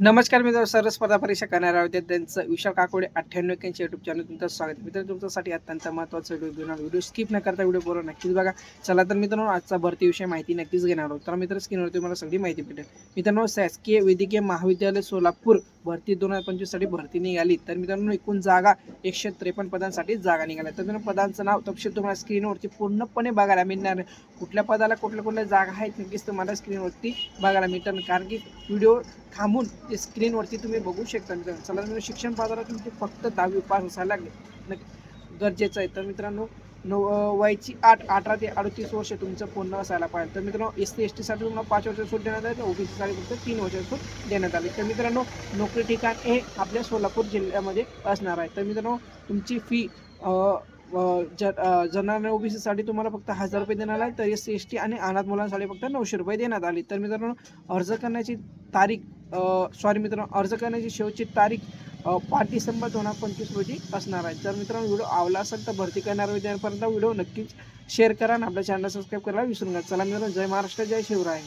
नमस्कार मित्रांनो, सर्व स्पर्धा परीक्षा करणाऱ्या विद्यार्थ्यांचं विशाल काकोडे 98 यूट्यूब चॅनल तुमचं स्वागत आहे. मित्रांनो, तुमच्यासाठी अत्यंत महत्त्वाचा व्हिडिओ स्किप न करता व्हिडिओ पूर्ण नक्कीच बघा. चला तर मित्रांनो, आजचा भरती विषय माहिती नक्कीच घेणार आहोत. तर मित्र, स्क्रीनवरती मला सगळी माहिती भेटेल. मित्रांनो, शासकीय वैद्यकीय महाविद्यालय सोलापूर भरती 2025 साठी भरती निघाली. तर मित्रांनो, एकूण जागा 153 पदांसाठी जागा निघाल्या. तर मित्रांनो, पदांचं नाव तपशील तुम्हाला स्क्रीनवरती पूर्णपणे बघायला मिळणार. कुठल्या पदाला कुठल्या जागा आहेत नक्कीच तुम्हाला स्क्रीनवरती बघायला मिळतात, कारण की व्हिडिओ थांबून ते स्क्रीनवरती तुम्ही बघू शकता. मित्रांनो, चला मित्रांनो, शिक्षण पात्रता तुमची फक्त 10वी पास असायला गरजेचं आहे. तर मित्रांनो, वयाची 18 ते 38 वर्ष तुमचं पूर्ण असायला पाहिजे. तर मित्रांनो, SC ST साठी तुम्हाला 5 वर्ष सूट देण्यात आली, तर OBC साठी फक्त 3 वर्ष सूट देण्यात आली. तर मित्रांनो, नोकरी ठिकाण हे आपल्या सोलापूर जिल्ह्यामध्ये असणार आहे. तर मित्रांनो, तुमची फी जनरल OBC साठी तुम्हाला फक्त 1000 रुपये देण्यात आले, तर SC ST आणि अनाथ मुलांसाठी फक्त 900 रुपये देण्यात आले. तर मित्रांनो, अर्ज करण्याची तारीख अर्ज करण्याची शेवटची तारीख 5 डिसेंबर 2025 रोजी असणार आहे. तर मित्रांनो, व्हिडिओ आवडला असेल तर भरती करणाऱ्या विद्यार्थ्यांपर्यंत व्हिडिओ नक्कीच शेअर करा आणि आपल्या चॅनल सबस्क्राईब करायला विसरू नका. चला मित्रांनो, जय महाराष्ट्र, जय शिवराय.